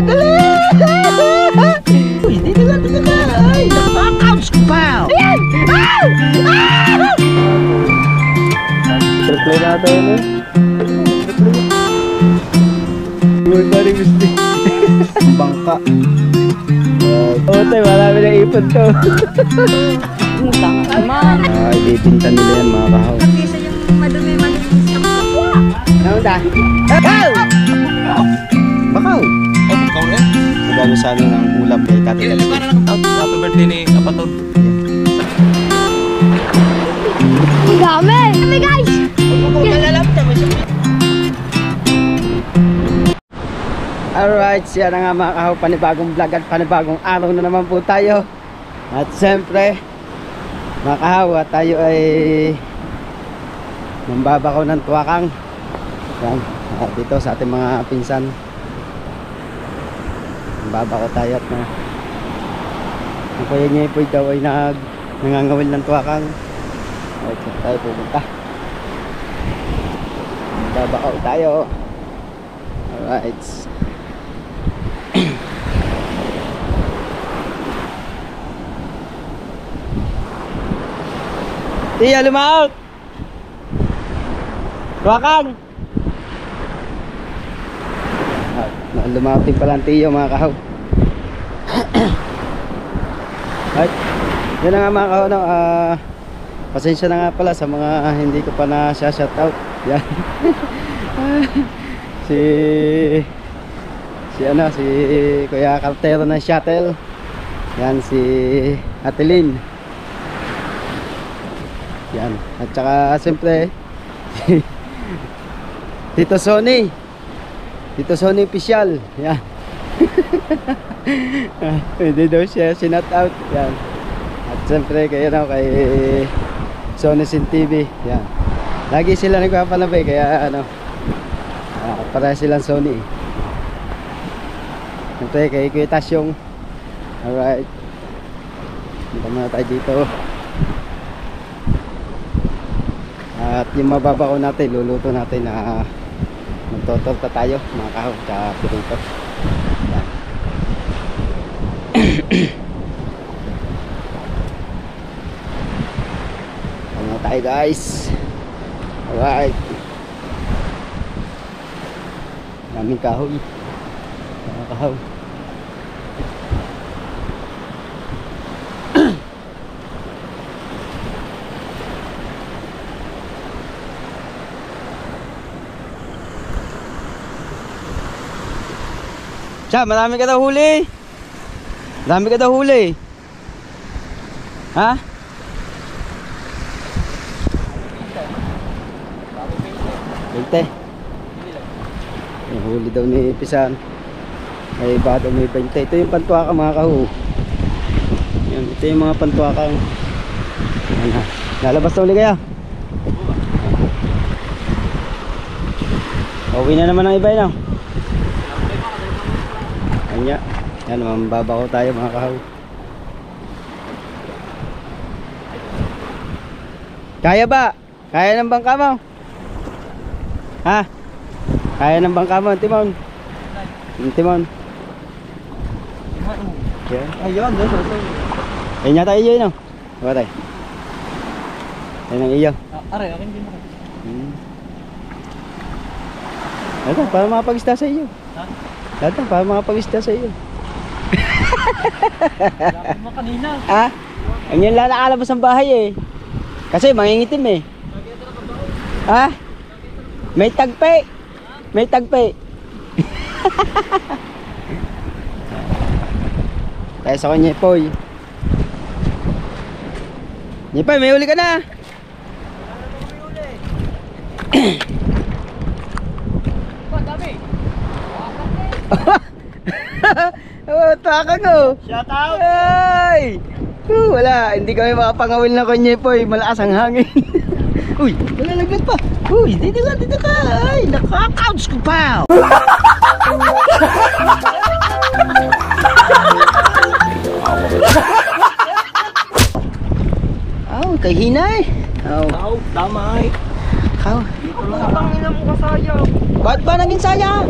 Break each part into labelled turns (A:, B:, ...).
A: Dali! Uy, dito ka. Ay, nakaka-couch ko pa. Ayan!
B: Triplay natin eh. Uy, paring gusto.
A: Bangka.
B: Oo tayo, marami na ipon to. Ay, bibinta nila yan mga kahaw.
C: Kesa yung madumi.
B: Ano da? Bakaw! Bakaw!
A: Ay, bangkaw rin.
B: Magano sana ng ulam kay Tati
A: Ilan
B: Elsie.
A: ba na happy birthday ni Apaton?
C: Ang dami! Dami guys!
B: Alright, siya na nga mga kahaw, panibagong vlog at panibagong araw na naman po tayo. At siyempre, mga kahaw, tayo ay mambabakaw ng tuwakang. Yan, dito sa ating mga pinsan. Mambabakaw tayo at ang kuya niya po daw ay nangangawil ng tuwakang. Alright, so tayo pupunta. Mambabakaw tayo. Alright. Tiya, lumaot! Tuwakang! Lumaot din pala ang tiyo mga kahaw. At yun na nga mga kahaw, no? Pasensya na nga pala sa mga hindi ko pa na shoutout. Yan. si Kuya Cartero ng Shuttle. Yan, si Atelin. Yan. At saka siyempre Tito Sony official. Yan. Hindi daw siya sinat out. Yan. At siyempre kayo na kay Sony Sin TV. Yan. Lagi sila nagpapanabay kaya ano, para silang Sony. Siyempre kay Kuya Tasyong. Alright. Punta muna tayo dito. At yung mababakaw natin, luluto natin na magtotorta tayo mga kahaw sa pirito. Yan. Ano tayo guys. Alright. Daming kahoy mga kahaw. Siya, marami ka daw huli. Marami ka daw huli. Ha? Binte. Yung huli daw ni Pisan. Ay ba daw may 20. Ito yung pantuaka mga kaho. Yan, ito yung mga pantuakang. Yan ha. Lalabas na uli kaya. Uwi na naman ang iba yun. Anya, yan, mambabaw tayo mga kahaw. Kaya ba? Kaya ng bangka mo? Ha? Kaya ng bangka mo, Timon? Timon? Yan. Ayun, doon. Ayun yata iyo yun, no? Diba tayo? Ayun ang iyo.
A: Aray, akin din ako.
B: Ito, para makapag-isda sa iyo.
A: Ha?
B: Ito, para makapag-isda sa iyo.
A: Dapat mo kanina.
B: Ha? Ang yan lang nakalabas ang bahay eh. Kasi mangingitim eh. Ha? May tagpe. May tagpe. Kaya sa kanya Poy. Nipoy, may uli ka na. Oh, takang oh.
A: Shout out.
B: Ay! Wala, hindi kami makapangawil na kanya po, malakas ang hangin. Uy, nalalaglag pa. Uy, dito ka. Ay, nakaka-couch ko pa. Aw, kay hinay. Aw,
A: Damay.
B: aw.
A: Dito lang. Tangina mo kasaya.
B: Ba't ba naging saya?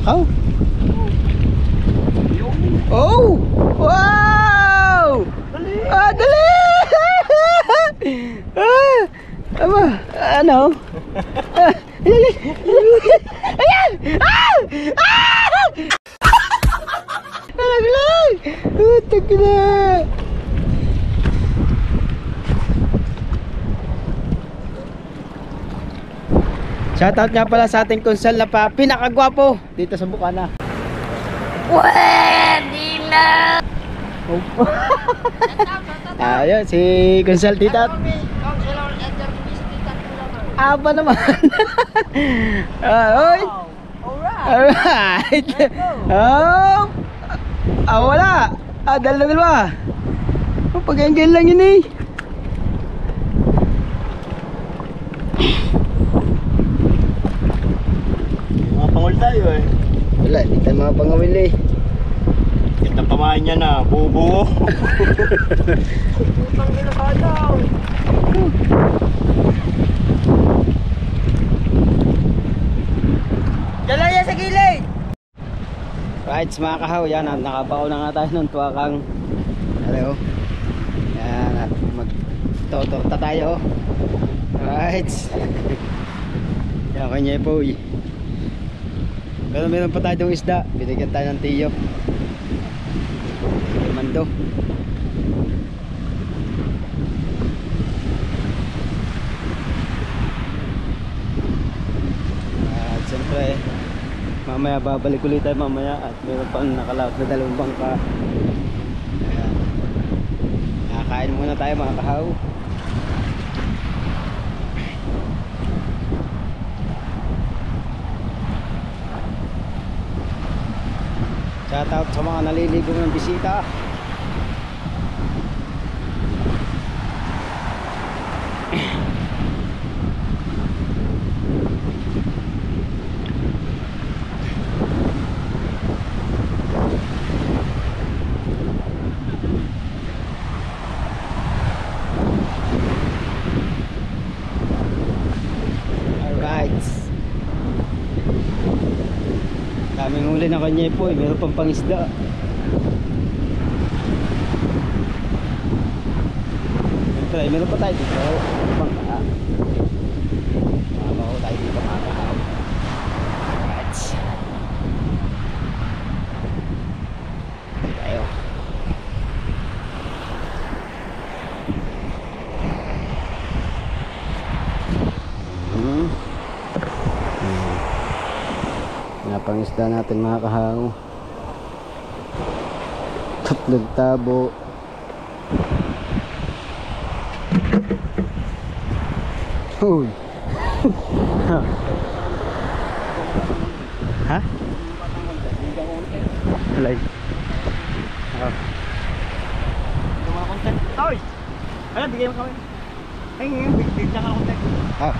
B: How? Oh! Wow! Ah, dali! Ah! Ama, ano? Ah, ayan! Ah! Ah! Nalaglag! Utag na! Shoutout nga pala sa ating konsel na pa pinakagwapo dito sa Bukana.
C: Pwede na!
B: Ayun, si konsel tita. Apa naman? Oy! Alright! Oh! Ah, wala! Ah, dalawa! Oh, pag-engage lang yun eh.
A: Mga pangul tayo eh.
B: Wala, hindi tayo makapangawil eh.
A: Ganda pamahan niya na, buo-buo. Putang ginakalaw. Dala niya sa gilid!
B: Right, mga kahaw, yan, nakabaw na nga tayo ng tuwakang. Hello. Yan, at mag-totorta tayo. Right. Yan, kanya po eh. Pero meron pa tayo ng isda. Binigyan tayo ng tiyo. Mando. At siyempre, mamaya babalik ulit tayo mamaya. At meron pang nakalaot na 2 bangka. Ayan. Nakakain muna tayo mga kahaw. Shoutout sa mga naliligo ng bisita. Alright. Daming huli na kanya po eh. Meron pang pangisda. Siyempre, meron pa tayo dito. Bangka. Mamaho tayo dito mga kahaw. Alright. Tayo. Pangisda natin mga kahaw. Tatlong tabo. Uy. Ha? Alay.
A: Oy! Ano, bigay mo kami. Ay, bigyan ka ng konti.
B: Ah.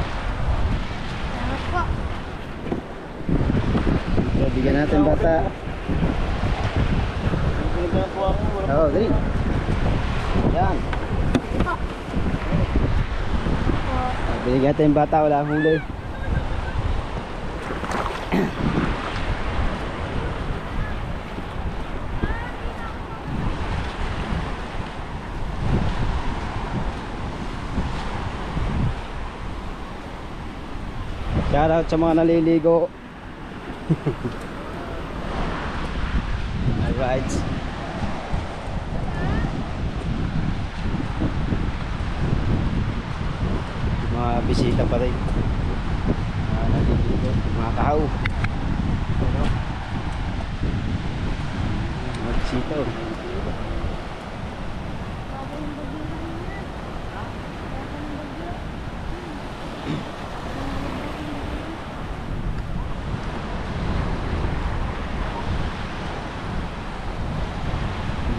B: So, bigyan natin bata. Oo, dali. Yan. Bigyan natin yung bata, wala huli. Shoutout sa mga naliligo. Alright. Mga bisita pa rin. Naliligo. Mga kahaw. Mga bisita.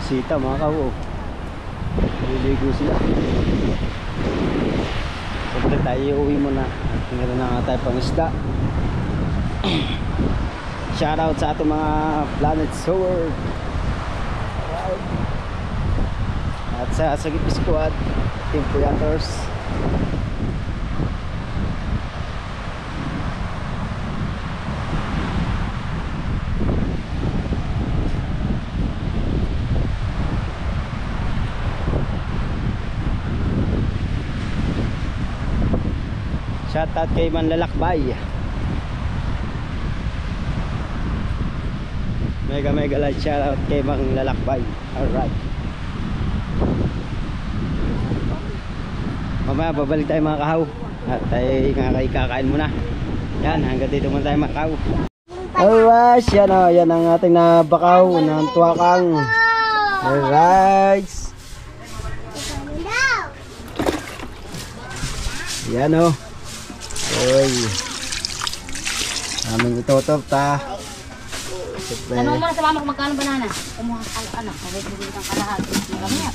B: Bisita mga kawo. Naliligo sila. Siyempre tayo uwi muna. At meron na nga tayo pang isda. Shoutout sa ating mga Planet Sword. At sa Sagip Squad, Team Puyators. Shoutout kay Manlalakbay. Mega light shoutout kay Manlalakbay. Alright. Mamaya babalik tayo mga kahaw. At tayo kakain muna. Yan, hanggang dito muna tayo mga kahaw. Alright, yan o. Yan ang ating nabakaw ng tuwakang. Alright. Yan o. Uy. Aming itotop ta.
C: Tanong mo na sa mama kung magkano banana. Kumuha ka anak. Mabibigyan kang kalahati. Magamaya.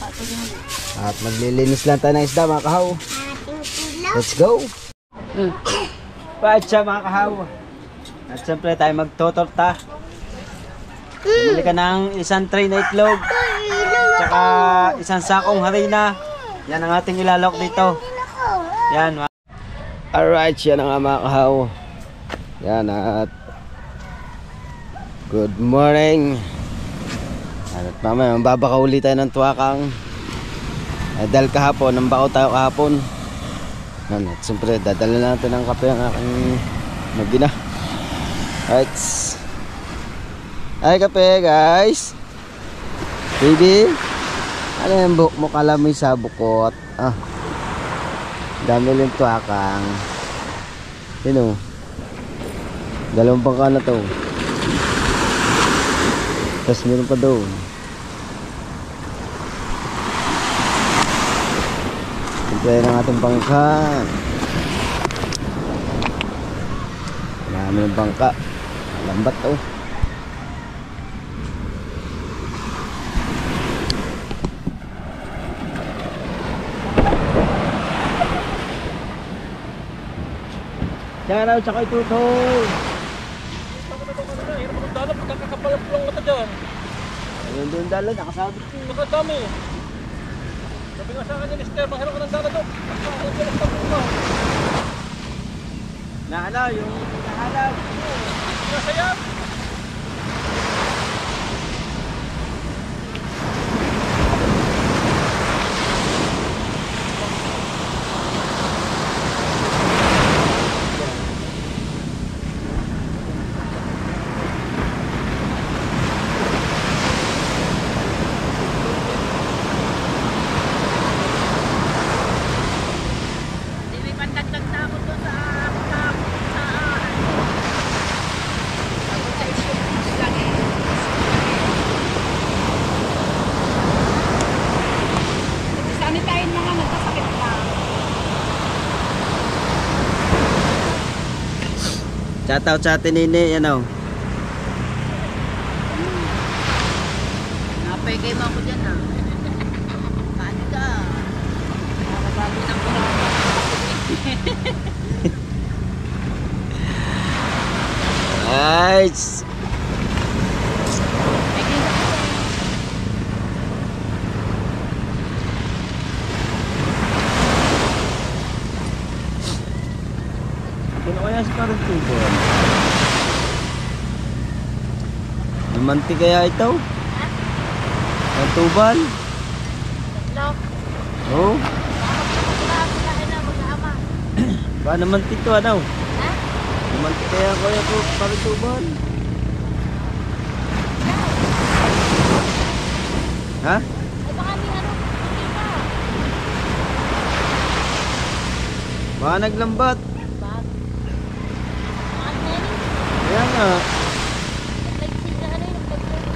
B: At maglilinis lang tayo ng isda mga kahaw. Let's go. Pacha mga kahaw. At siyempre tayo magtotorta. Bumili ka ng isang tray na itlog. Tsaka isang sakong harina. Yan ang ating ilalok dito. Yan. Alright, yan ang mga kahaw. Yan at good morning. At mamaya mababakaw ulit tayo ng tuwakang. Dahil kahapon, nambakaw tayo kahapon. Yan, at siyempre dadala natin ang kape ang aking magina. Alright. Ay kape guys. Baby, ano yung buhok mo? Kala mo yung sabukot. Ah, dami lang tuwakang. Sino? Dalawang bangka na to. Tapos meron pa doon. Hintayin ang ating bangka. Marami ng bangka. Lambat to. Tsaka raw, tsaka itutoy.
A: Hirap ang dalat, magkakapalap lang ka dyan.
B: Ayun doon dalan, nakasabit.
A: Nakadami. Sabi nga sa akin ni Mister, mahirap ka ng dalat doon. Ang dalat pa mo.
B: Nahala, yung nahalag.
A: Nasayap.
B: Shoutout sa atin nini, yan o.
C: Napay kayo mo ako dyan ha. Paano ka? Nakabago ng kurama.
B: Nice. Ano kaya si parang tubo? Namanti kaya ito? Ang tubal?
C: Lock.
B: Oo.
C: Kailangan na mag-ama.
B: Ba namanti ito ano?
C: Ha?
B: Namanti kaya kaya po parang tubal? Ha?
C: Ay baka may ano. Hindi pa.
B: Baka naglambat.
C: Bag. Bakit na yan?
B: Kaya nga.
C: Nag-like na ano yung pag-like.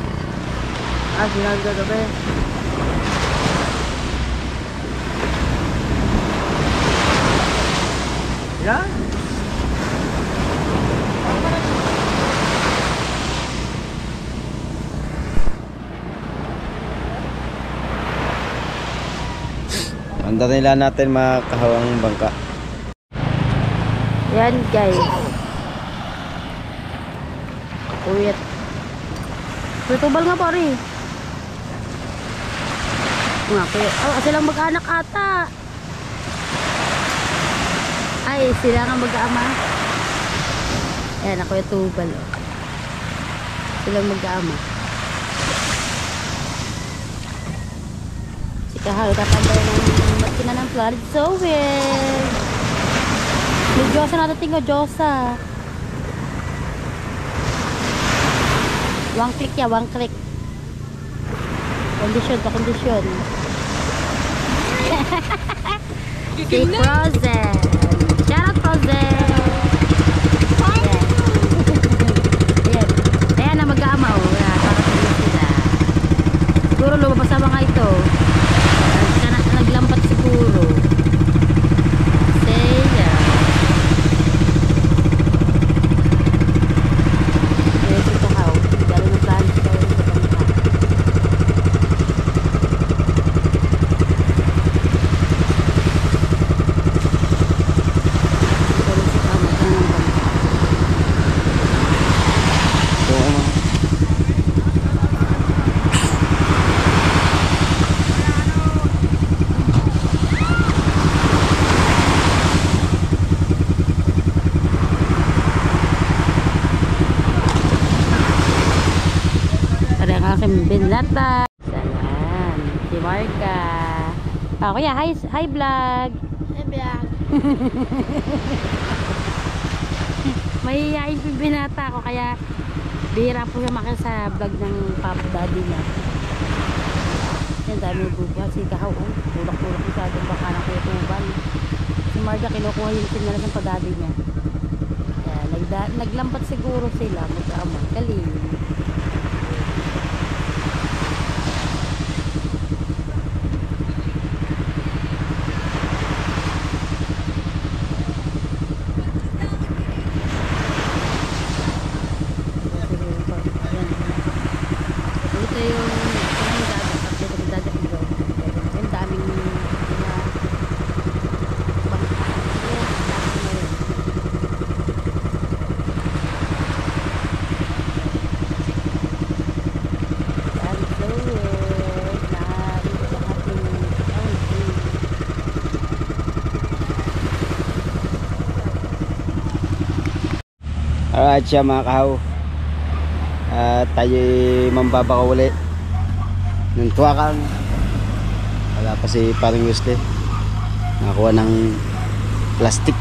B: Ah, sinabi ka gabi. Yan. Anda nila natin mga kahawang bangka.
C: Yan guys. Uyat. Tutubal nga pare. Nga kuya. Oh, silang mag-anak ata. Ay, sila nga mag-aama. Ayan, ako yung tubal. Oh. Silang mag-aama. Si Kahal, tatambay ng makina ng flood. So weird. Yung Diyosa natin tingo, Diyosa. One click ya, one click. Kondisyon pa, kondisyon. Si Frozen. Shout out Frozen. Ayan. Ayan na mag-aamaw. Para sila. Siguro lumabas sa mga ito. Naglampat siguro. Saya. Ayan si Tuhaw. Dalo ng plano sa ito. Binlata. Salam. Si Marka. Kuya, hi vlog. Hi vlog. Mahihayin po yung binata ko kaya bihira po siya makita sa vlog ng pop daddy niya. Yan, dami bubuhat. Si Kahaw, tulak-tulak yung sa doon baka ng kutuban. Si Marka, kinukuha yung sinalas ng padaddy niya. Kaya, naglampat siguro sila. Mag-ama. Galing.
B: Alright siya mga kahaw. Tayo mambabaka ulit ng tuwakang. Wala pa si parang Wesley. Nakakuha ng plastic.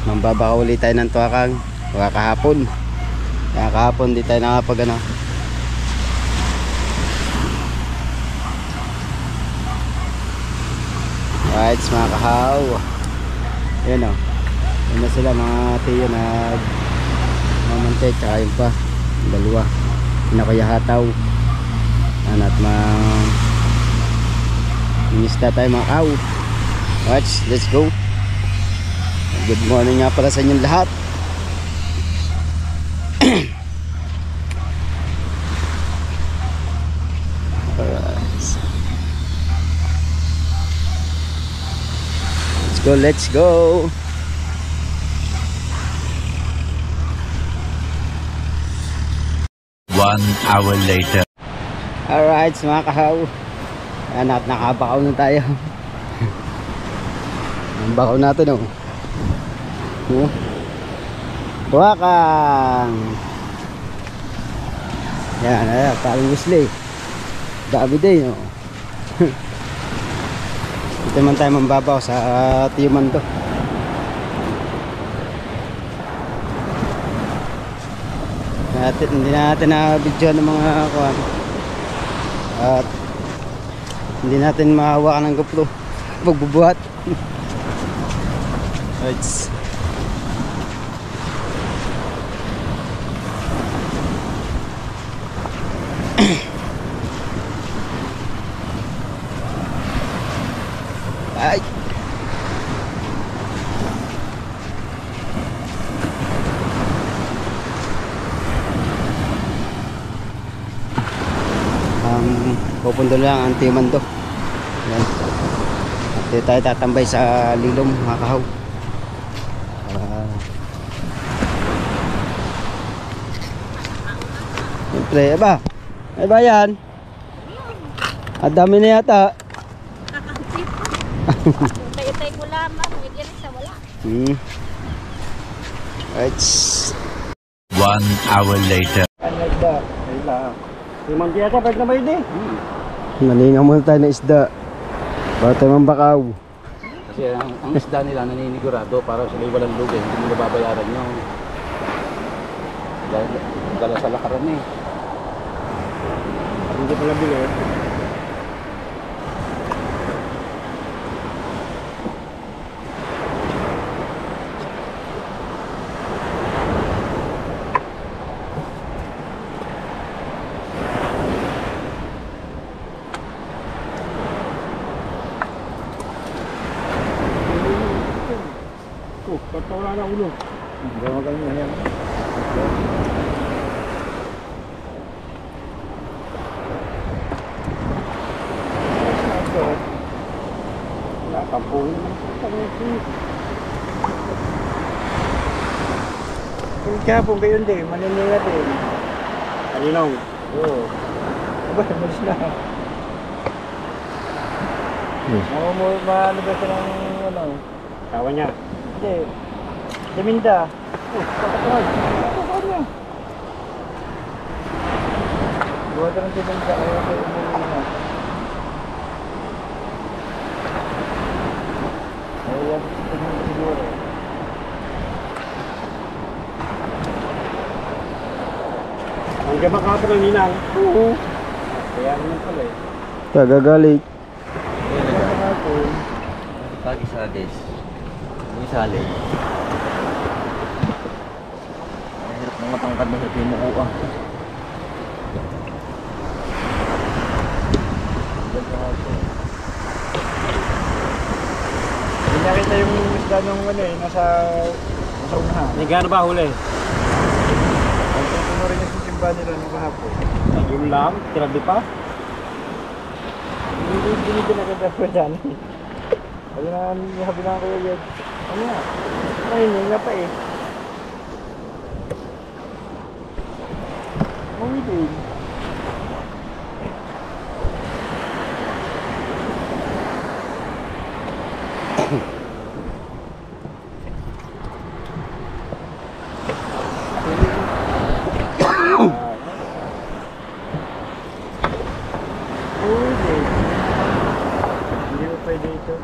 B: Mambabaka ulit tayo ng tuwakang. Wala kahapon. Kaya kahapon di tayo nakapag ano. Alright mga kahaw. Ayan o. Yun na sila mga tiyo na mamante, tsaka yun pa dalawa pinakayahataw at minista tayo mga kaw. Let's go. Good morning nga pala sa inyong lahat. Let's go.
D: 1 hour later.
B: Alright mga kahaw. Ayan at nakabakaw na tayo. Ang bakaw natin oh. Tuwakang. Yan ayan. Parang Wesley. Dami din oh. Dito man tayo mambabaw sa tiyuman to. Hindi natin na-video ng mga kuwan. At hindi natin mahawakan ng GoPro pagbubuhat. Right. Ay. Pupunta lang ang timan to. Yan. At tayo tatambay sa lilom mga kahaw. Siyempre, ay ba yan? At dami na yata.
C: Tay-tay ko lamang. Igiris na wala.
B: Right.
D: 1 hour later.
B: Naningaw muna tayo ng isda. Bago tayo mambakaw. Kasi ang isda nila naninigurado para sila walang lugi, hindi nila babayaran nyo. Dala sa lakaran eh.
A: Hindi pala bili. Wala na ulo. Gawa kami na yan. Nakapuhin naman. Kung kapong kayo din, Manila din. Alinong. Oo. Aba, malis na. Maano ba siya ng ano? Tawa niya? Hindi. Deminda. Oh, kakatawag. Kakatawag niya. Buhat na si Deminda. Ayaw ko yung mga. Ayaw ko yung siguro. Ang gabang ka ng ninang. Oo. Kaya naman pala eh.
B: Kagagalit.
E: Pag-isades. Isali. Mahirap ng matangkad na sa pinukuha.
A: Hindi nakita yung isda ng ano eh, nasa unahan. May gano'n ba huli? Ang tutuno rin yung simba nila nung kahapon. Yun lang? Tirabi pa? Hindi pinaganda ko dyan. Sabi na kayo yun. Ano nga? Ayun nga pa eh. Mawidin. Mawidin. Hindi mo pwede ito.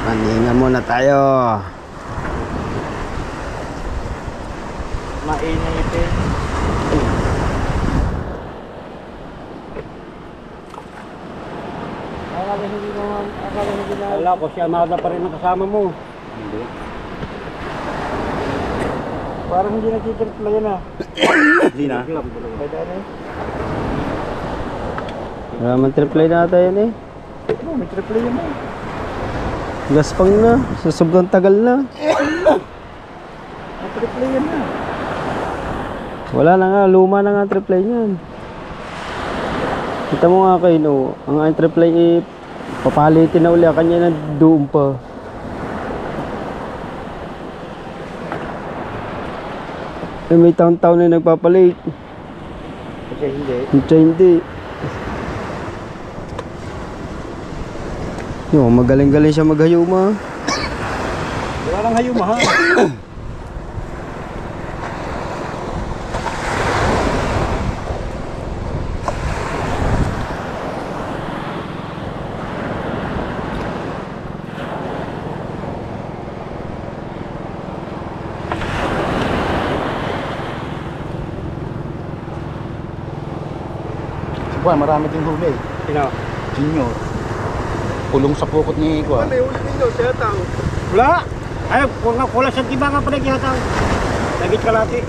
B: Paninga muna tayo.
A: Mainipin. Akala hindi na. Ala ko, si Amada pa rin ang kasama mo.
B: Hindi.
A: Parang hindi nagtitripla yan ah.
B: Hindi na.
A: Pwede ano eh.
B: Wala man triple na ata yan eh.
A: Oh, may triple yan eh.
B: Gaspang na. Sa sobrang tagal na.
A: May triple yan na.
B: Wala na nga. Luma na nga triple niyan. Kita mo nga kayo no. Ang triple eh. Papalitin na uli. Kanya na doon pa. Eh, may taon-taon na nagpapalit.
A: Kasi hindi.
B: Hindi. Yo, magaling-galing siya maghayuma.
A: Wala lang hayuma ha.
B: Buwan, marami din huli.
A: Sino?
B: Junior. Pulong sa pukot ni Kuwan.
A: May huli ninyo, siya tao. Wala! Ay, wala siyang tiba nga pala kaya tao. Nagit kalati.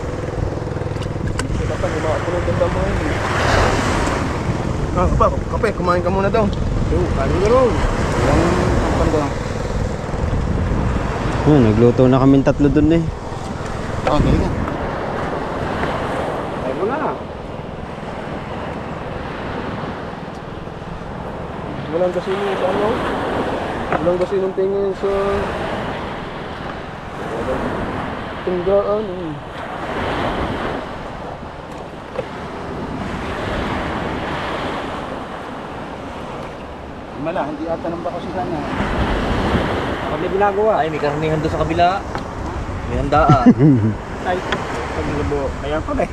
E: Sila pa, di makapulog ang damo yun.
A: Ah, kape, kumain ka muna daw. Yo, kanin ka ron.
B: Yung pando. Nagluto na kaming tatlo dun eh.
E: Oh, galing ka.
A: Ay mo na.
E: Walang kasi yung ano? Walang kasi nung tingin sa... Tunggaan eh.
B: Mala, hindi ata nang bako si sana.
A: Pag may ginagawa.
E: Ay, may karamihan doon sa kabila. May handaan.
A: Ay, paglubo. Kaya pa eh.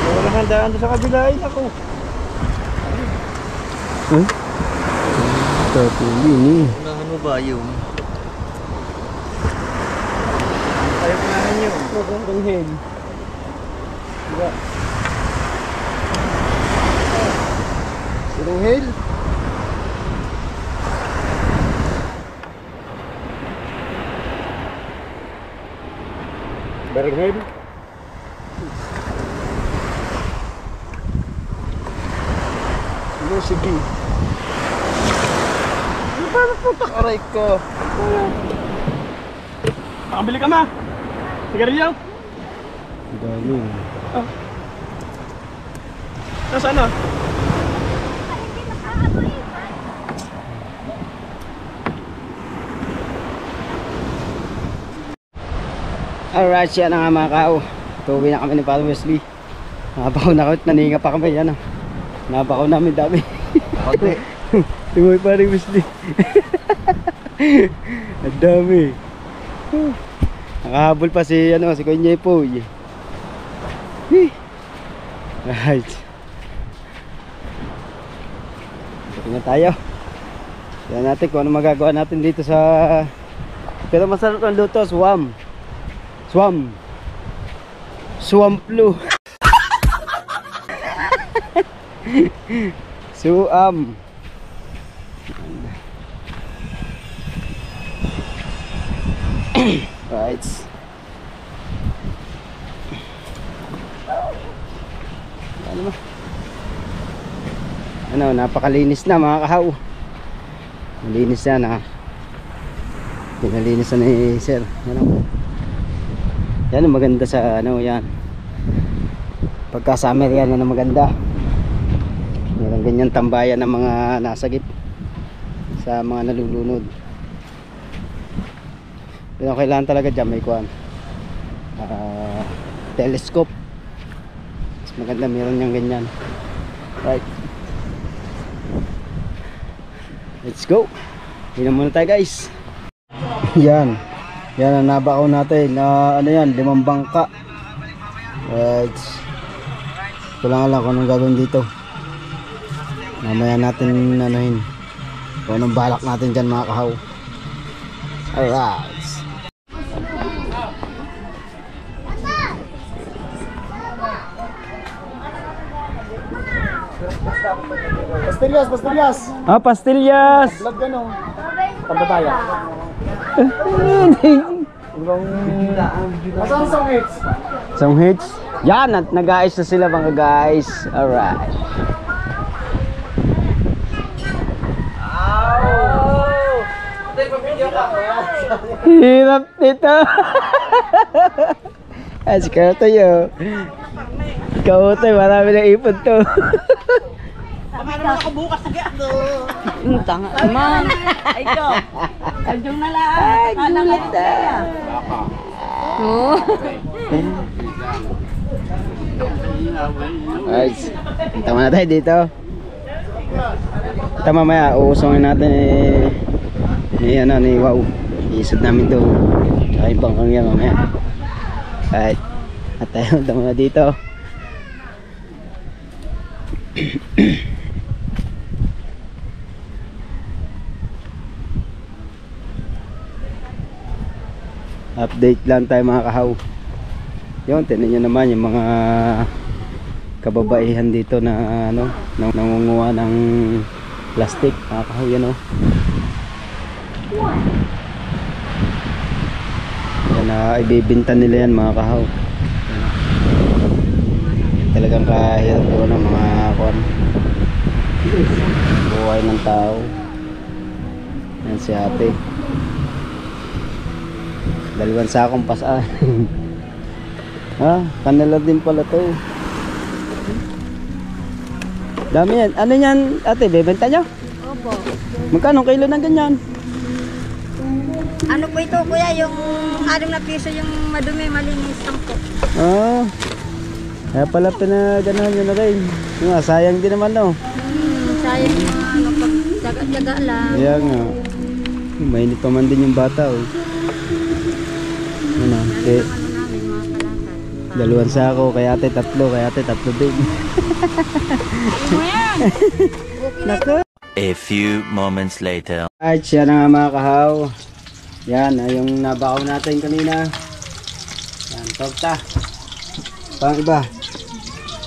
A: Walang handaan doon sa kabila. Ay, naku.
B: Eh? Tapos ini.
E: Unahan mo ba yung?
A: Tayo punahan nyo.
B: Magandang head. Diba? Sinong head?
A: Berghead.
B: Sino sige? Paano putak aray ko?
A: Makabili ka ma. Sigarilyo.
B: Dali.
A: Nasaan na?
B: Alright, siya na nga mga kao. Tuwi na kami ni Father Wesley. Nabaw na kami, naninga pa kami. Yan o. Nabaw namin dami.
E: Konti.
B: Tuwi pa rin Wesley. Ang dami. Nakahabol pa si Kuya Poy. Right. Ito na tayo. Tignan natin kung ano magagawa natin dito sa... Pero masarap ang luto, swam. Swamp flu. Suam. Right. Ano, napakalinis na mga kahaw. Malinis na. Pinalinis na ni Sir. Yan ang maganda sa yan. Pagka summer yan ang maganda. Meron ganyan tambayan ng mga nasagip sa mga nalulunod. Pero kailangan talaga dyan may telescope. Mas maganda meron yung ganyan. Right. Let's go. Inom muna tayo guys. Yan. Yan ang nabakaw natin na 5 bangka. Right. Ito lang alam kung anong gagawin dito. Mamaya natin kung anong balak natin dyan mga kahaw. Alright.
A: Pastillas.
B: Pastillas.
A: Vlog ka no. Pambataya. Asan sa hits?
B: Some hits. Yan, at nag-aayos na sila mga guys. Alright. Hirap nito. As ka tayo. Ikaw tayo, marami na ipon to.
C: Tanga naman. Ito. Kadyong na lang.
B: Gulat na.
C: Oo.
B: Alright. Tama na tayo dito. Tama mamaya, uusungin natin ni Wow. Iisod namin doon. Saka yung bangkang yan mamaya. Alright. At tayo, tama na dito. Update lang tayo mga kahaw. Yun, tinan nyo naman yung mga kababaihan dito na nangunguha ng plastic mga kahaw. Yan o. Yan na ibibinta nila yan mga kahaw. Talagang kahirap doon ang mga buhay ng tao. Yan si ate. 2 sakong pasaan. Kanila din pala to. Dami yan. Ano yan ate? Bebenta nyo?
C: Opo.
B: Magkano kilo ng ganyan?
C: Ano po ito kuya? Yung 6 na piso yung madumi, malinis lang po.
B: Kaya pala pinaganahan nyo na rin. Sayang din naman no.
C: Sayang yung pag daga-daga lang.
B: Kaya nga. Mainit pa man din yung bata oh. Ano,
C: Namin mga kalakal.
B: 2 sako, kaya ate 3 din.
C: Ano yan?
B: Nako.
D: A few moments later.
B: Ay, siya na nga mga kahaw. Yan, yung nabakaw natin kanina. Yan, torta. Pang iba.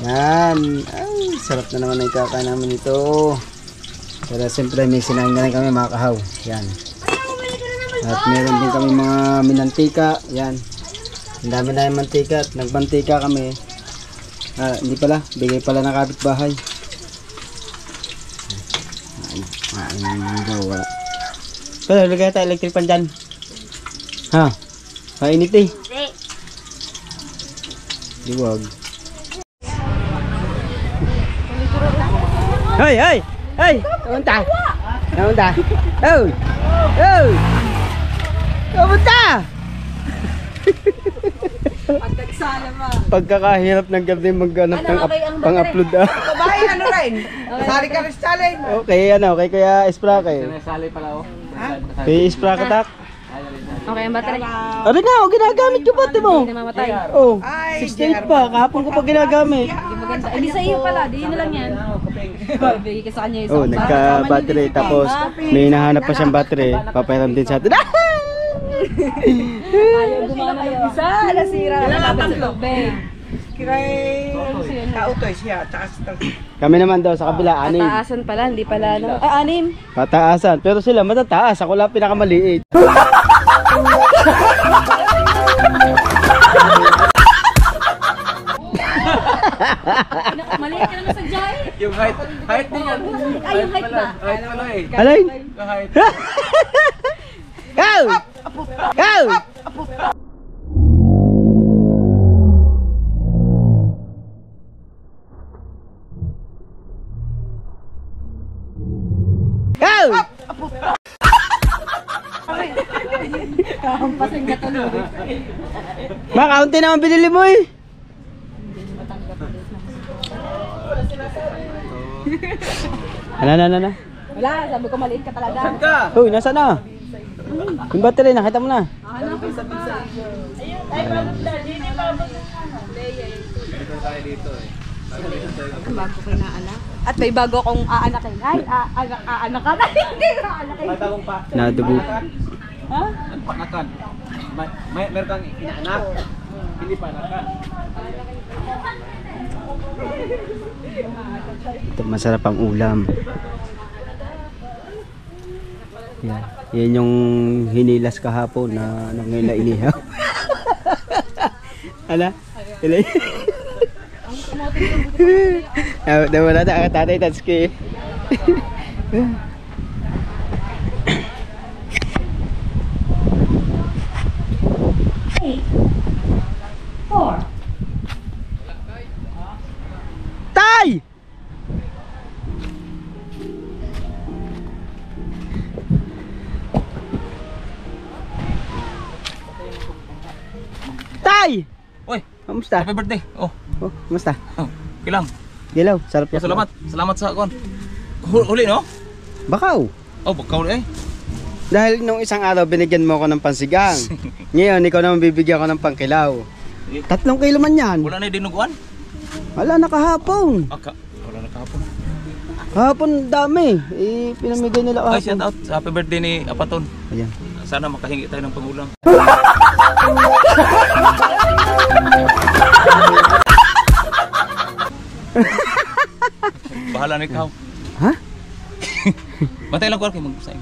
B: Yan. Ay, sarap na naman ang kakain namin ito. Pero siyempre may sinain na rin kami mga kahaw. Yan. At meron din kami mga minantika. Yan. Ang dami na yung mantika at nagmantika kami. Hindi pala. Bigay pala ng kapitbahay. Gawa. Pero lagay tayo electric pan dyan. Ha? Kainit eh. Liwag. Hoy, hoy! Hoy! Kamunta! Kamunta! Oh! Oh! Kamunta! Pagkakahirap ng gabi mag-anap ng pang-upload
E: Babae, ano rin? Sali ka rin challenge.
B: Okay, okay kaya Sprake.
A: Sali pala
B: Kaya Sprake tak.
C: Okay, ang battery.
B: Ano na, ginagamit yung bote mo.
C: Hindi namamatay.
B: Oh,
E: Ay,
B: 68 pa. Kahapon ko pa ginagamit.
C: Maganda. Hindi sa iyo pala. Di na lang yan. Bigay ka sa kanya
B: Oh, nagka-battery. Tapos may nahanap pa siyang battery. Papayaram din sa atin.
C: Ayaw gumana ng isa. Nasira. Nalabas sa tubig.
E: Kiray, kautoy siya.
B: Kami naman daw sa kabila, 6.
C: Pataasan pala. Hindi pala. 6.
B: Pataasan. Pero sila matataas. Ako lang pinakamaliit.
C: Maliit ka naman sa jay.
A: Yung height din yan.
C: Ay, yung height ba?
A: Height pala eh.
B: Alay!
A: Yung height.
B: Go! Go! Go!
C: Kahampasin ka tuloy.
B: Makaunti naman binili mo eh. Ano?
C: Wala, sabi ko maliit ka talaga.
A: Saan ka?
B: Uy, nasa na? Yung battery, nakita mo na.
C: Hanap ko sa pa. Bago ko inaanak. At may bago akong aanakin. Ay, aanak ka na. Hindi ko aanakin.
A: Matawang pa.
B: Nadugo.
C: Ha?
A: Panakan. Meron kang inaanak. Hindi panakan.
B: Ito masarap ang ulam. Yan. Yan yung hinilas kahapon na ngayon na inihaw. Ala? Ilay. Nawala na ang tatay Tatsuki. Tay! Tay!
A: Uy,
B: Kamusta?
A: happy birthday. Oh,
B: Kamusta?
A: kilang.
B: Gilaw, sarap yan.
A: Salamat. Salamat sa kon. Huli no?
B: Bakaw.
A: Oh, bakaw eh.
B: Dahil nung isang araw binigyan mo ako ng pansigang. Ngayon ikaw naman bibigyan ko ng pangkilaw. 3 kilo man yan.
A: Wala na dinuguan.
B: Wala na kahapon.
A: Wala na kahapon.
B: Kahapon dami. Pinamigay nila
A: Ay,
B: kahapon.
A: shout out sa happy birthday ni Apaton.
B: Ayan.
A: Sana makahingi tayo ng pangulang. Bahala na ikaw.
B: Ha?
A: Bantay lang ko kayo mag-sign.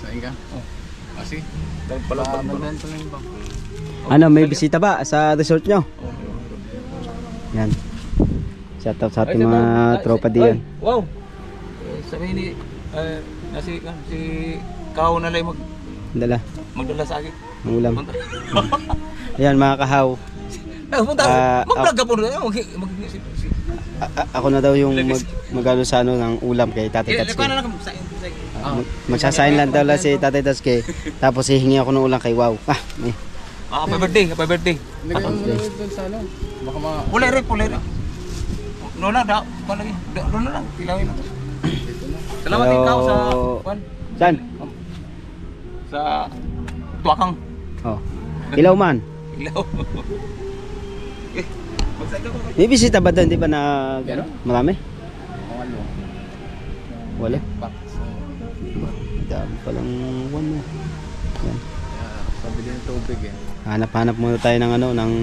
F: Saan ka?
A: Oh.
F: Kasi?
A: Dahil pala pala.
F: Magbenta lang ba?
B: Ano, may bisita ba sa resort nyo? Yan. Shout out sa ating mga tropa diyan.
A: Wow. Sabi ni si Kao na lang magdala sa akin.
B: Ang ulam. Ayan mga kahaw.
A: Punta. Mag-vlog ka po doon.
B: Ako na daw yung magano sa ano ng ulam kay Tatay Tatsuki. Magsasayin lang daw lang si Tatay Tatsuki. Tapos hihingi ako ng ulam kay Wow.
A: Happy birthday, happy birthday.
F: Nagay mo na doon sa ano? Baka
A: Wala rin. No na, palagi. Doon na lang, kilawin mo. Salamat
B: Pero-
A: ikaw sa kwan.
B: Saan?
A: Sa Tuakang.
B: Oh. Ilaw man.
A: Ilaw. Magsay ka ko.
B: May bisita ba doon? Di ba na marami? Wala.
F: Pack. So,
B: Dami palang one mo. Yan.
F: pabili ng tubig eh.
B: Hanap-hanap muna tayo ng ano, ng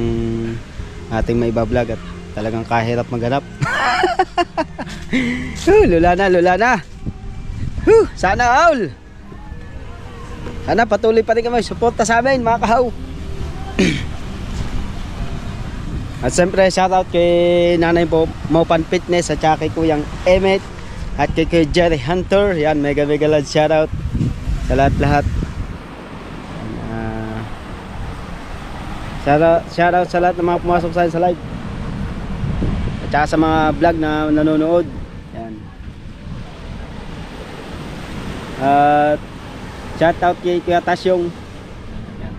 B: ating may iba-vlog at talagang kahirap maghanap. Lula na. Sana all. Sana patuloy pa rin kami suporta sa amin mga kahaw. At siyempre shoutout kay Nanay Mopan Fitness at saka kay Kuyang Emmet at kay Jerry Hunter. Yan, mega love shoutout sa lahat-lahat. Shoutout sa lahat ng mga pumasok sa akin sa live at saka sa mga vlog na nanonood. Yan. At shoutout kay Kuya Tasyong. Yan.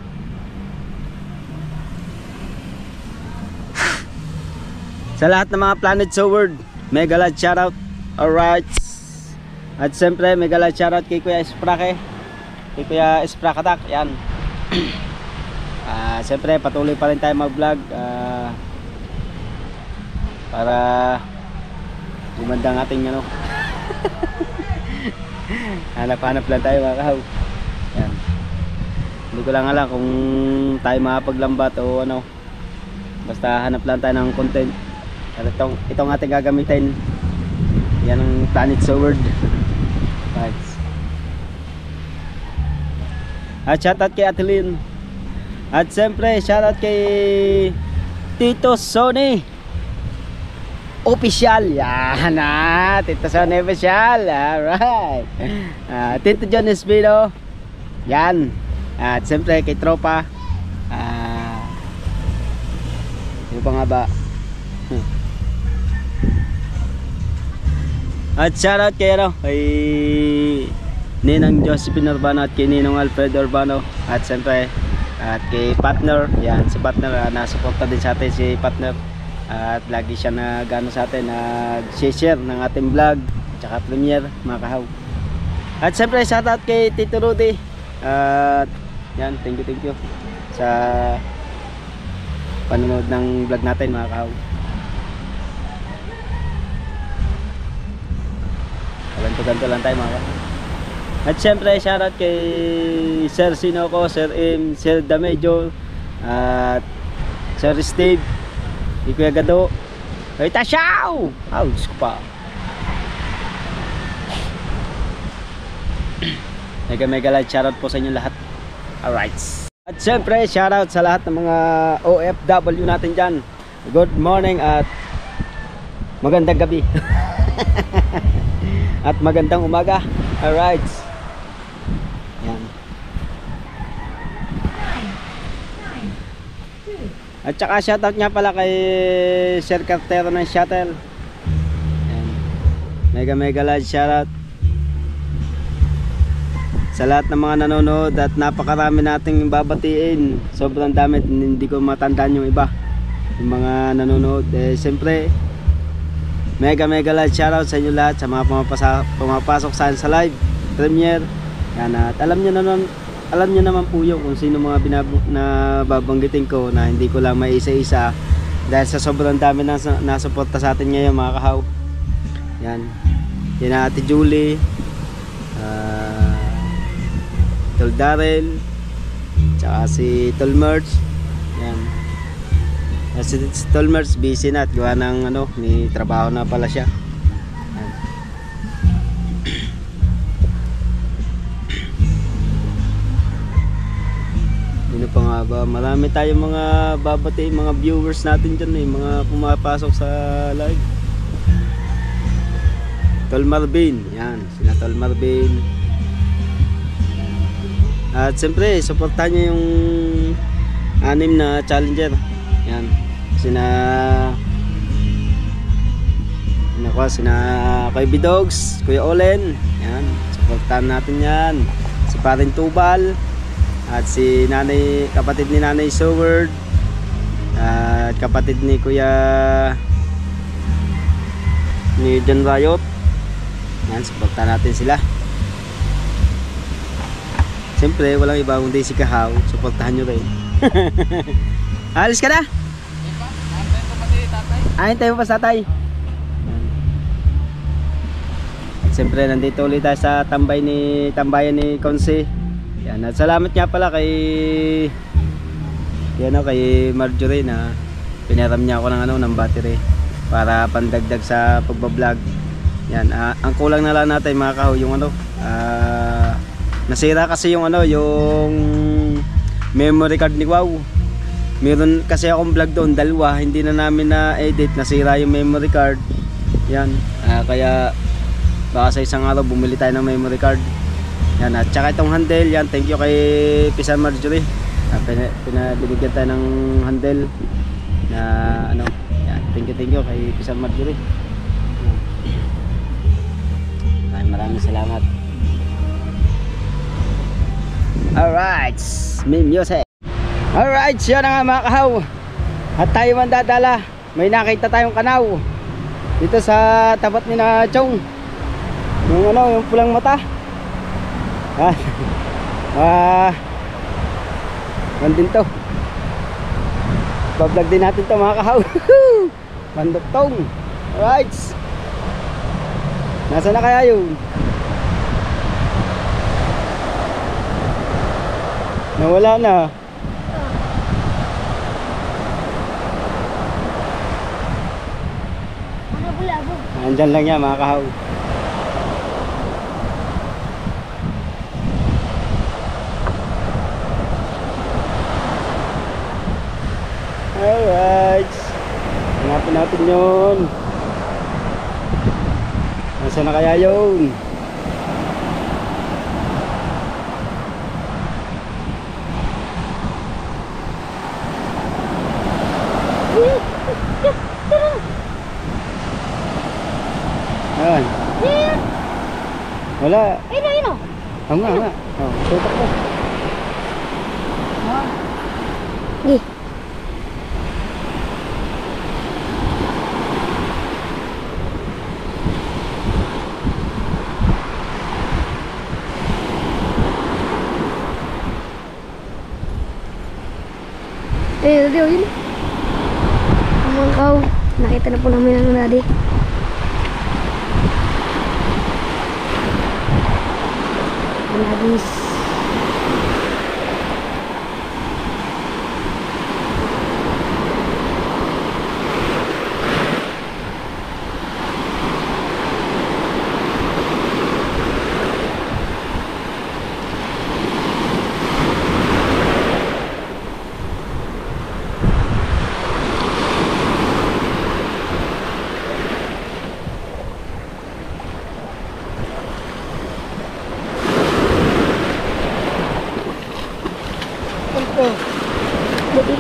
B: Sa lahat ng mga Planet Sword, mega love shoutout. Alright. At siyempre mega love shoutout kay Kuya Esprake, kay Kuya Esprakatak. Yan. Siyempre patuloy pa rin tayo mag-vlog para gumanda ang ating ano. Hanap-hanap lang tayo mga kahaw. Yan. Hindi ko lang alam kung tayo makapaglambat o ano. Basta hanap lang tayo ng content. At itong ating gagamitin. Yan ang Planet Sword. Right. At shoutout kay Atelin. At siyempre shoutout kay Tito Sony Official. Yan na, Tito Sony Official. Alright. Tito John Espino. Yan. At siyempre kay Tropa. Yung pa nga ba? At shoutout kay ano, kay Ninang Josephine Urbano at kay Ninong Alfred Urbano. At siyempre at kay partner, yan si partner, nasuporta din sa atin si partner at lagi siya nag-ano sa atin, nag-share ng ating vlog tsaka premiere mga kahaw. At siyempre shoutout kay Tito Rudy at yan, thank you sa panonood ng vlog natin mga kahaw. Ganto lang tayo mga kahaw. At syempre shoutout kay Sir Sinoco, Sir M, Sir Damejo at Sir Steve, kay Kuya Gado, kay Tashaw. Diyos ko pa. Mega like shoutout po sa inyo lahat. Alright. At syempre shoutout sa lahat ng mga OFW natin dyan. Good morning at magandang gabi. At magandang umaga. Alright. Yan. At saka shoutout nga pala kay Sir Cartero ng Shuttle. Yan. Mega large shoutout sa lahat ng mga nanonood at napakarami nating babatiin. Sobrang dami, hindi ko matandaan yung iba, yung mga nanonood. Siyempre mega large shoutout sa inyo lahat, sa mga pumapasok sa live premiere. Yan, at alam nyo naman po yun kung sino mga babanggitin ko na hindi ko lang maisa-isa dahil sa sobrang dami na nasuporta sa atin ngayon mga kahaw. Yan, yun na Ate Julie, Tol Darrell, tsaka si Tol Merch. Yan, si Tol Merch busy na at gawa ng ano, may trabaho na pala siya. Ano pa nga ba, marami tayong mga babati, mga viewers natin dyan mga pumapasok sa live. Tol Marvin, yan, sina Tol Marvin. At siyempre supportahan nyo yung 6 na challenger. Yan, sina Kuya Bidogs, Kuya Olen. Yan, supportahan natin yan. Si Parin Tubal at si nanay, kapatid ni Nanay Soward at kapatid ni Kuya ni John Riot. Yan, supportahan natin sila. Siyempre walang iba kundi si Kahaw, supportahan nyo rin. Alis ka na? Antay mo pa sa tatay. Siyempre nandito ulit tayo sa tambayan ni Konse. Yan, at salamat nga pala kay kay Marjorie na pinaram niya ako ng battery para pandagdag sa pagbablog. Yan, ang kulang na lang natin mga kaho yung nasira kasi yung memory card ni Wow. Meron kasi akong vlog doon, dalawa, hindi na namin na-edit, nasira yung memory card. Yan, kaya baka sa isang araw bumili tayo ng memory card. Yan, at saka itong handle, yan, thank you kay Pisan Marjorie. Pinabinigyan tayo ng handle na yan, thank you kay Pisan Marjorie. Maraming salamat. Alright, may music. Alright, yun na nga mga kahaw. At tayo mandadala. May nakita tayong kanaw dito sa tapat ni na Chong. Yung pulang mata. Mandin to. Bablog din natin to mga kahaw. Panduktong. Alright. Nasaan na kaya yun? Nawala na. Andyan lang yan mga kahaw. Alright. Hanapin natin yun. Nasaan na kaya yun? Ayan. Wala.
C: Ayun.
B: Nga. Oh, tutok ko.
G: Yun. Mga kaw, nakita na po namin ang daddy. Nagis.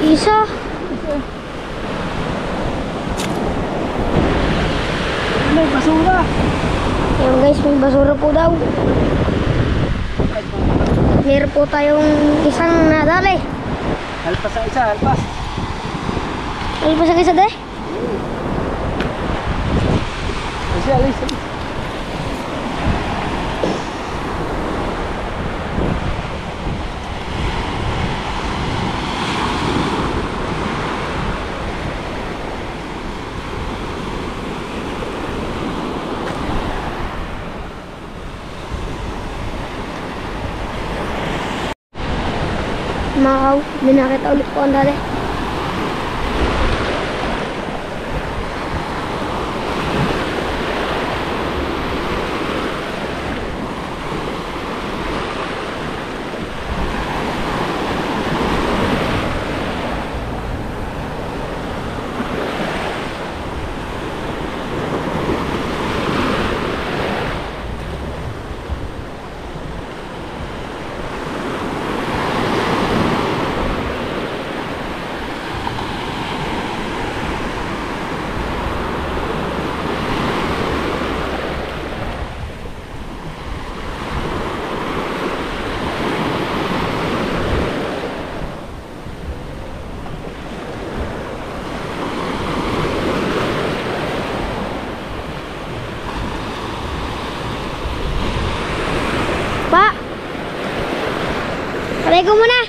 G: Isa.
B: May basura.
G: Ayan guys, may basura po daw. Meron po tayong isang nadali.
B: Halpas sa isa, halpas.
G: Alpas ang isa deh.
B: Alis.
G: Makaw, hindi nakita ulit po ang dali. Pak, tabi ko muna.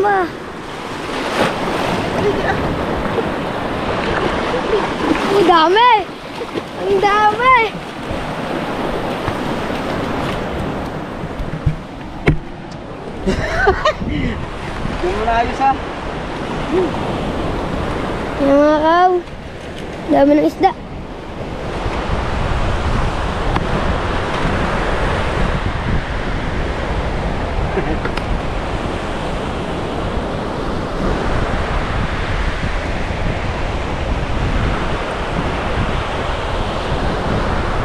G: ba? Ang dami! Ang dami!
B: Yung mo na ayos ha.
G: Yan mga kaw. Dami ng isda.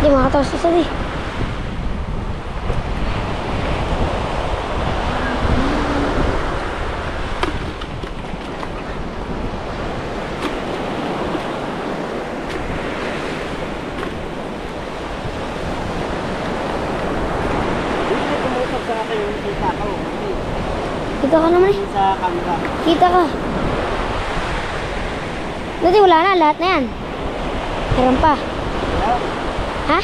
G: Hindi makatawas sa sali. Kita ka naman eh.
B: Sa camera.
G: Kita ka. Dati wala na, lahat na yan. Meron pa. Ha?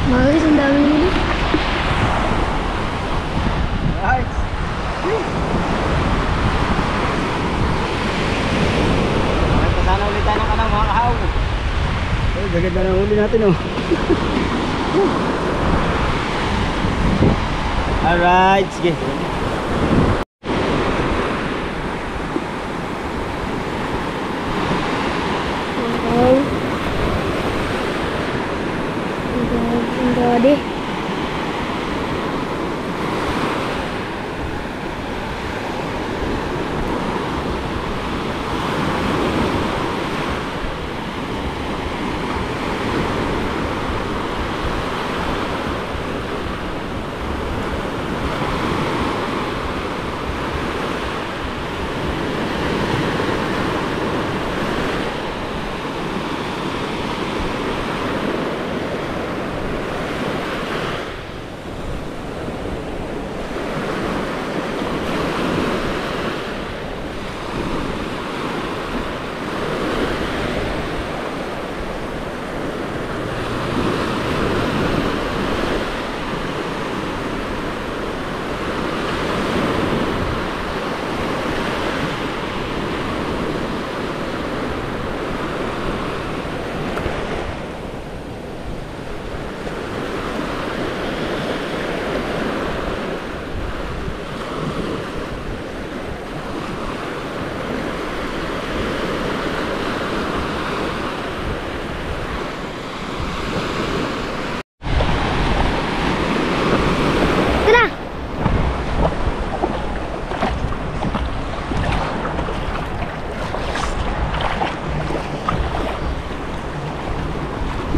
G: Maris, ang dami nila.
B: Right. Sana ulit tayo ng kanang mga kahaw. Oh, gaganda na huli natin oh. Alright, sige.
G: Okay. Ang dami.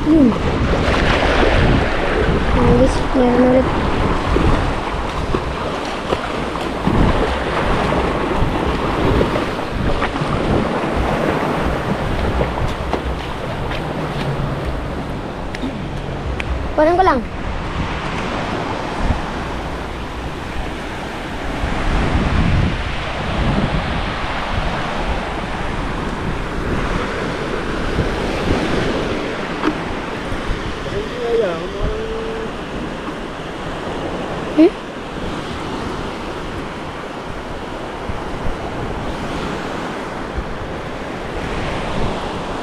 G: Yun. Guys, meron ulit. Kunin ko lang.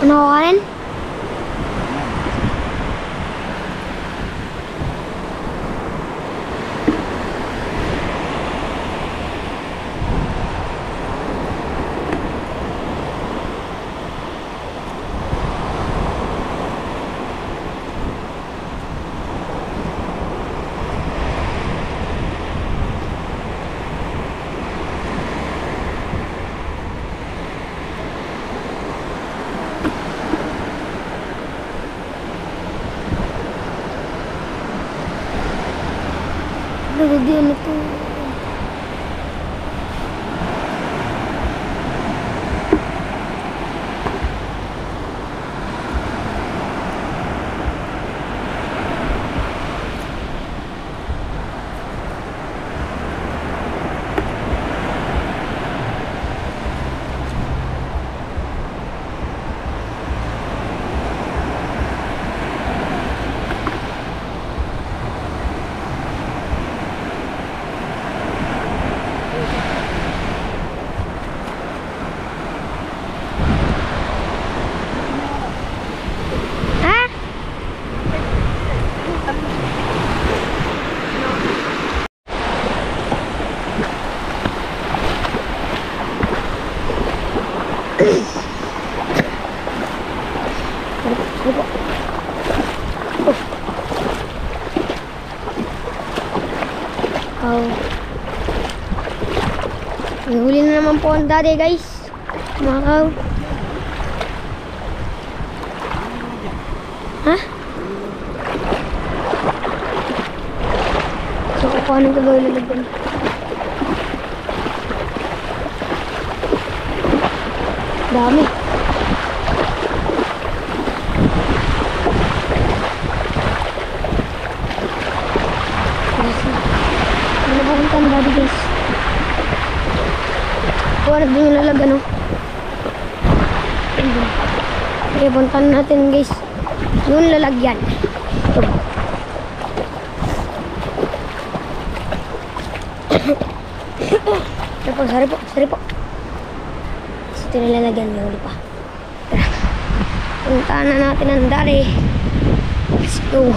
G: Ano ko kanin? Hindi ano to. Ha? Oh. May huli na naman po ang daddy guys. Mga kaw. Ha? So kukuhanin ko daw ilalagyan. Dami. Ano ba ang tanda di guys? Kuha din yung lalaga no? Okay, puntan natin guys. Yung lalagyan. Sorry po. Ito nilalagyan, may huli pa. Tara. Puntaan na natin ang dali. Let's go.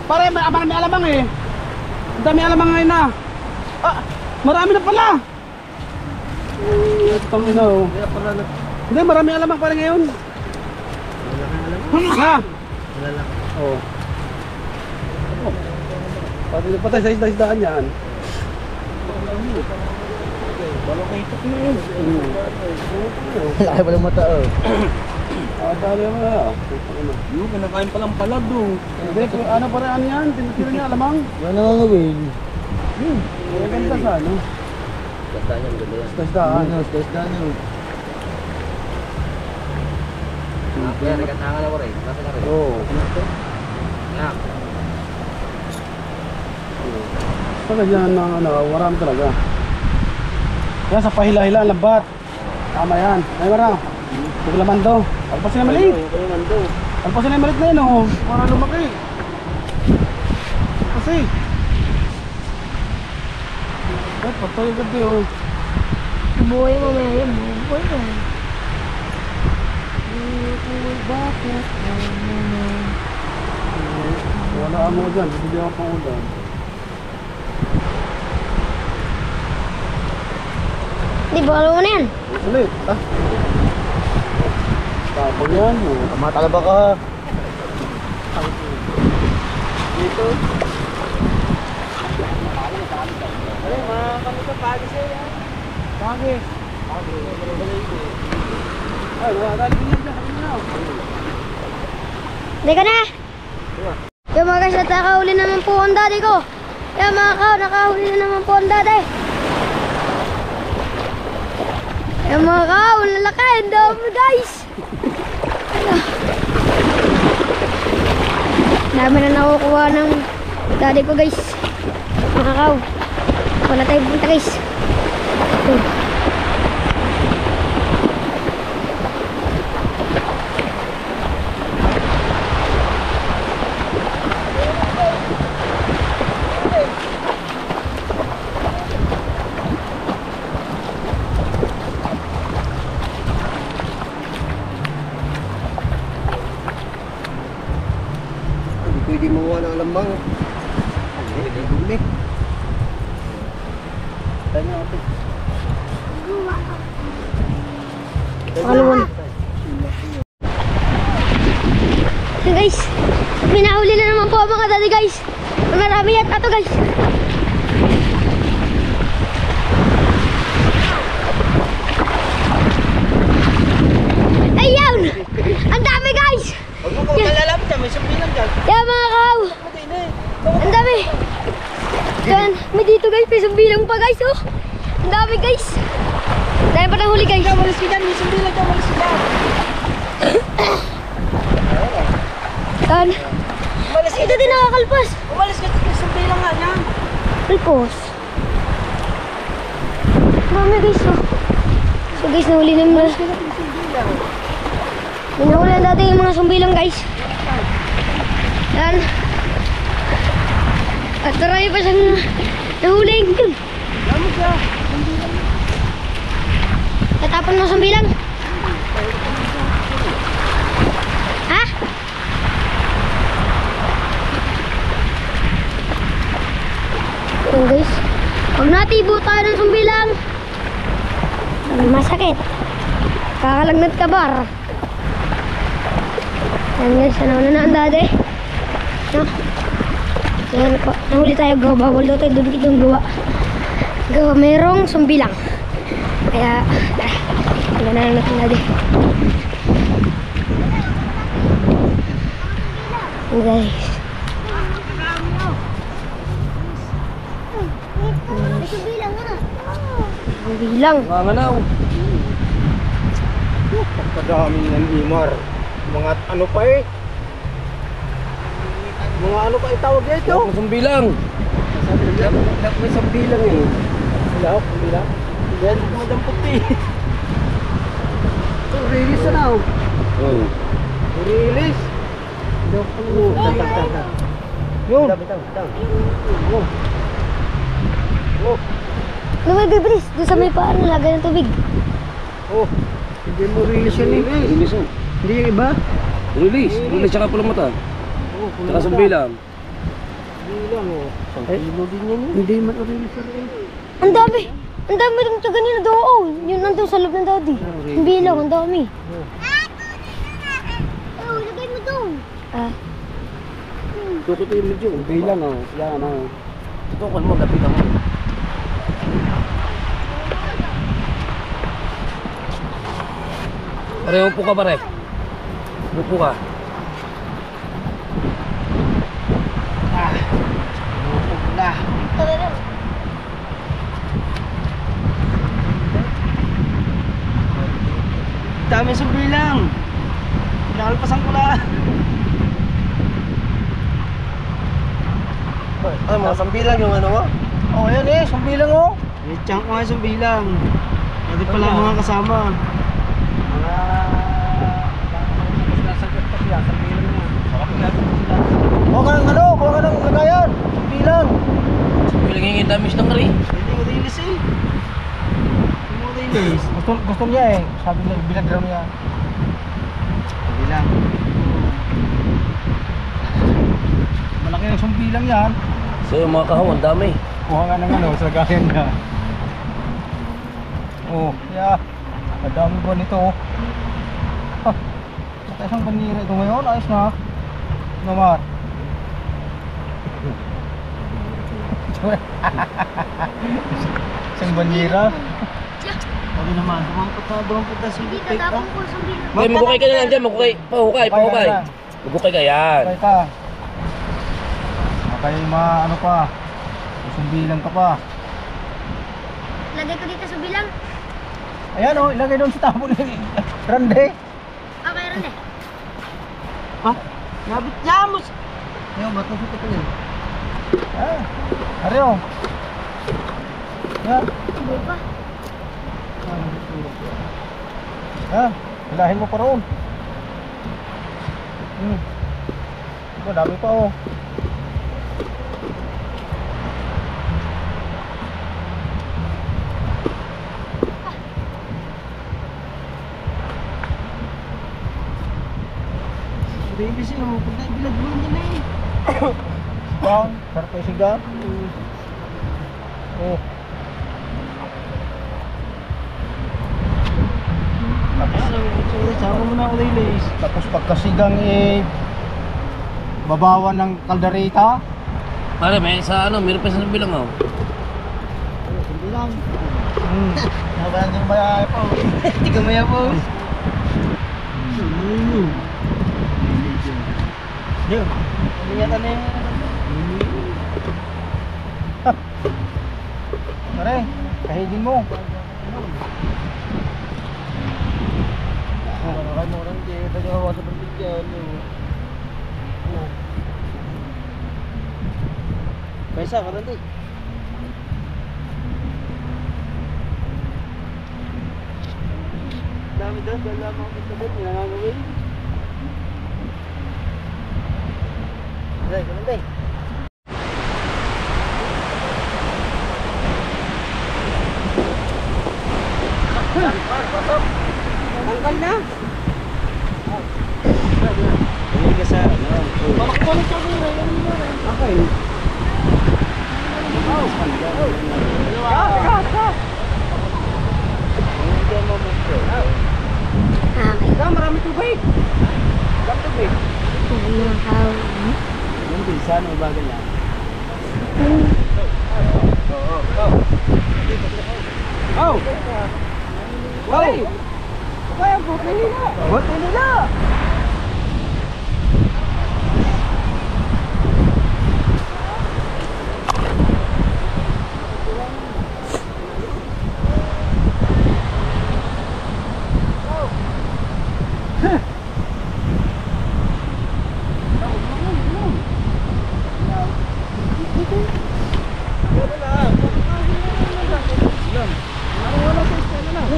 E: Pare, marami alamang eh. Ang dami alamang ngayon na. Ah, marami na pala. Itong ina oh. Hindi, marami alamang pare ngayon. Ha? Oo. Pati patay sa isda-isdaan yan. Balong kayo ito na yun.
B: Laki pa ng mata oh.
E: Dali mo na.
F: Yung kinakain palang palad do.
E: Hindi, ano pa rin yan? Tinutiro niya alamang.
B: Yan ang gawin.
E: Maganda sa ano? Isda-isdaan.
B: Isda-isdaan yun.
E: Oo. Talaga yan ng ano, waram talaga. Yan sa pahila-hila, lambat. Tama yan. Ay marang. Paglaman daw. Alpasin na maliit. Alpasin na maliit na yun oh. Para lumaki. Kasi. Ba't patay agad eh oh.
G: Buhay mo may ayun. Buhay mo.
E: Wala mo dyan. Hindi ako pang ulan.
G: Di ba alam mo na yan?
E: Ulit. Ah. Tapos yan oh.
B: Matalaba ka ha.
E: Dito.
A: Ay, mga kami ka pagi sa'yo.
E: Pagi. Ay, dali din yan dyan.
G: Hindi ka na! Yung mga guys, nakahuli naman po ang daddy ko. Yung mga kaw, nakahuli na naman po ang daddy. Yung mga kaw, lalaki, ang dami guys. Dami na nakukuha ng daddy ko guys. Mga kaw, wala tayong punta guys.
B: Pwede mo wala ng lamang. Dumi. Tanya ako.
G: Pangalawan. So guys, pinahuli na naman po ang mga daddy guys. Marami yan ato guys. pa guys, oh. Ang dami guys. Dahil pa nahuli guys.
C: Malis ka dyan, may sumbilang ka, malis ka dyan.
G: Tan. Ito din nakakalpas.
C: Umalis ka, may sumbilang nga yan.
G: Kalpos. Dami guys, oh. So guys, nahuli namin na. Nahulan dati yung mga sumbilang guys. Yan. At marami pa siyang nahuling. Tatapon mo sumbilang. Ha? Yan guys. Huwag natibo tayo ng sumbilang. Masakit. Kakalagnat ka bar. Yan guys, ano na ang dati. No? So yan po, nahuli tayo gawa. Bawal daw tayo doon kitang gawa. Gawa, merong sumbilang. Kaya, tara, na lang natin dati. Yan guys. Sumbilang.
A: Manganaw. Pagkadami ng imar. Mga ano pa eh. Mga ano pa itawag dito? Sumbilang. May sumbilang eh. Wala, sumbilang. Yan, madam puti. Release na oh. Release. Yun.
G: Lumay bibris, doon sa may paan, lagay ng tubig.
A: Oh, hindi mo release yan eh. Release oh. Hindi yung iba? Release. Release tsaka pulang mata. Tsaka sumbilang. Sumbilang oh. Sangkilo din yan eh. Hindi man release yan eh.
G: Ang dami! Ang dami ng taga nila doon. Yun nandun sa loob ng daddy. Ang bilang, ang dami. Oh, lagay mo doon. Ah.
A: Tukutin mo dyan. Bilang oh. Yan oh.
F: Tukol mo, gapitan mo. Pare, upo ka pare. Upo ka.
A: Upo na.
E: Dami sumbilang. Nakalpasan ko lang.
A: Ah, mga sambilang yung ano mo?
E: Oh, yan eh, sumbilang oh. May chunk mga sumbilang. Pwede pala mga kasama.
A: Kuha ka ng ano? Kuha ka ng lagayan. Sambilang.
F: Bilang yung damis ng kari.
E: Hindi mo rilis eh. Hindi mo rilis.
A: Gusto niya eh. Sabi niya, binag-draw niya.
E: Sumbilang. Malaki ng sumbilang yan.
F: So yung mga kahong, ang dami.
A: Kuha ka ng ano, sa lagayan niya. Oh, yeah. Madami ba nito oh. Ha. Saka isang banira ito ngayon. Ayos na. Naman. Isang banira.
E: Sabi naman, dumang puta si
G: Dito, tapon ko sumbilang.
F: Okay, magukay ka na lang dyan. Magukay. Pahukay, pahukay. Magukay ka yan.
A: Okay ka. Okay, ano pa. Sumbilang ka pa.
G: Lagay ko dito sumbilang.
A: Ayan oh, ilagay doon sa tabo ni Rande.
G: Okay, rin eh.
E: Nabit yamos.
A: Ayun, ba't nasa ito pala? Ah, ari oh. Yan.
G: Hindi pa.
A: Ha, hilahin mo pa roon. Diba, dami pa oh.
E: Baby siya, punta bilag mo na eh.
A: Bang, sarap yung siga. Oh.
E: Sama mo na ako lilis.
A: Tapos pagkasigang babawan ng kaldereta.
F: Pare, may sa ano, meron pa sa bilang oh.
E: Sumbilang.
A: Nabayan din ba po?
E: Hindi ka maya po.
A: Yun.
E: Hindi yata na yung...
B: Pare, kahigin mo. Pesa ka nanti. Dami doon, wala mo kita doon, nangangawin. Ay, nanti.
C: Tanggal na.
B: Hindi ka sa ano.
E: Okay.
G: Okay.
E: Marami tubig. Marami tubig.
G: Mga kao.
B: Nanti, saan ang bagal niya?
E: Oh! Oh! Kaya buti nila. Buti nila.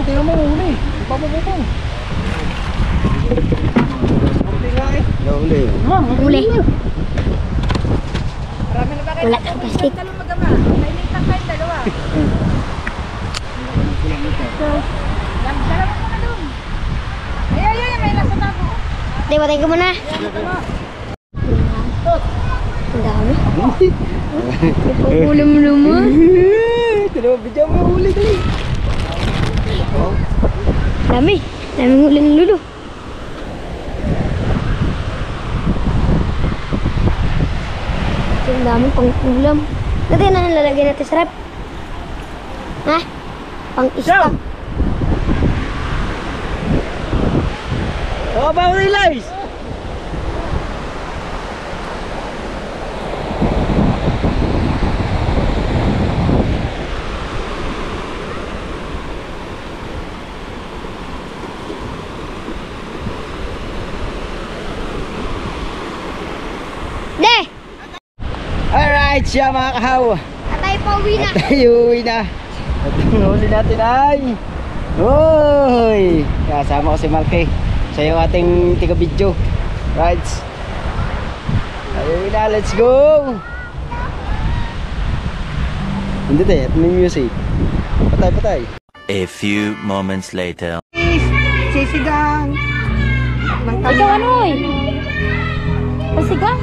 E: Tingnan mo, huli. Ipapapupong.
B: Huli.
G: Huli. Wala ang plastic. Hindi, patay ka muna. Ang dami. Ipakulam naman.
B: Tinawag video mo, huli dali.
G: Dami. Daming huli ng lulo. Ito ang daming pang-ulam. Dati na nalalagay natin sa rep. Ha? Pang-isda.
B: Oh, ba realize?
G: De!
B: Alright, siya mga kahaw.
G: Atay pa uwi na.
B: Tayo uwi na. At ang huli natin ay hoy! Kasama ko si Malke. Siya yung ating tiga-video. Right. Tayo uwi na, let's go! Hindi tayo, at may music. Patay, patay.
D: A few moments later.
C: Sisigang. Ikaw ano eh? Pasigang?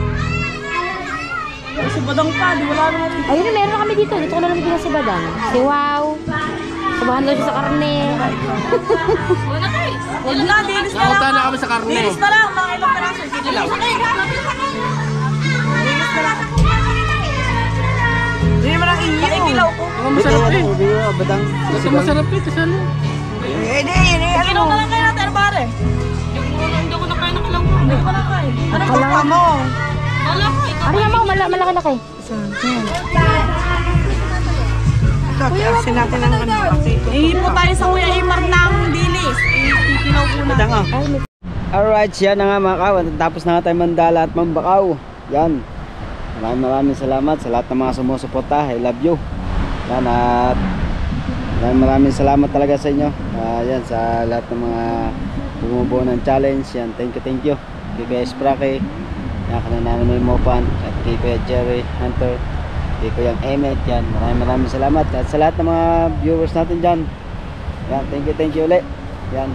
C: Si Badang pa, di wala naman. Ayun na, meron kami dito. Dito ko na namin si Badang. Si Wow. Sabahan daw siya sa karne. Huwag na, dinis na lang.
E: Nakauta na kami sa karne.
C: Dinis na lang, mga ilang peraso. Sige lang. Dinis na lang. Hindi mo lang inyo. Ikilaw ko.
E: Masarap eh.
B: Badang.
E: Ito masarap eh. Kasi ano?
C: Ikilaw na lang kayo natin, ano pare? Hindi ko na kaya nakilaw mo. Hindi ko na kaya. Anong kaka mo? Wala ko. Ano yan mo? Malaki-laki. Ihipo tayo sa Kuya Imar ng dilis. Ikilaw po na.
B: Alright, yan na nga mga kaw. Tapos na nga tayo mandala at mambakaw. Yan. Maraming salamat sa lahat ng mga sumusuporta. I love you. Yan at maraming salamat talaga sa inyo. Yan sa lahat ng mga bumubuo ng challenge. Yan, thank you. Kay Kuya Sprake, yan, kanananoy mo pan, at kay Kuya Jerry Hunter, kay Kuya Emmet. Yan, maraming salamat. At sa lahat ng mga viewers natin dyan. Yan, thank you ulit. Yan.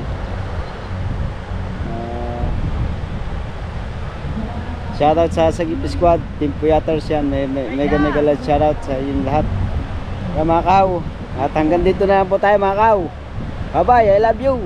B: Shoutout sa Sagip Squad, Team Puyaters yan, mega love shoutout sa inyo lahat. Kaya mga kaw, at hanggang dito na lang po tayo mga kaw. Bye bye, I love you.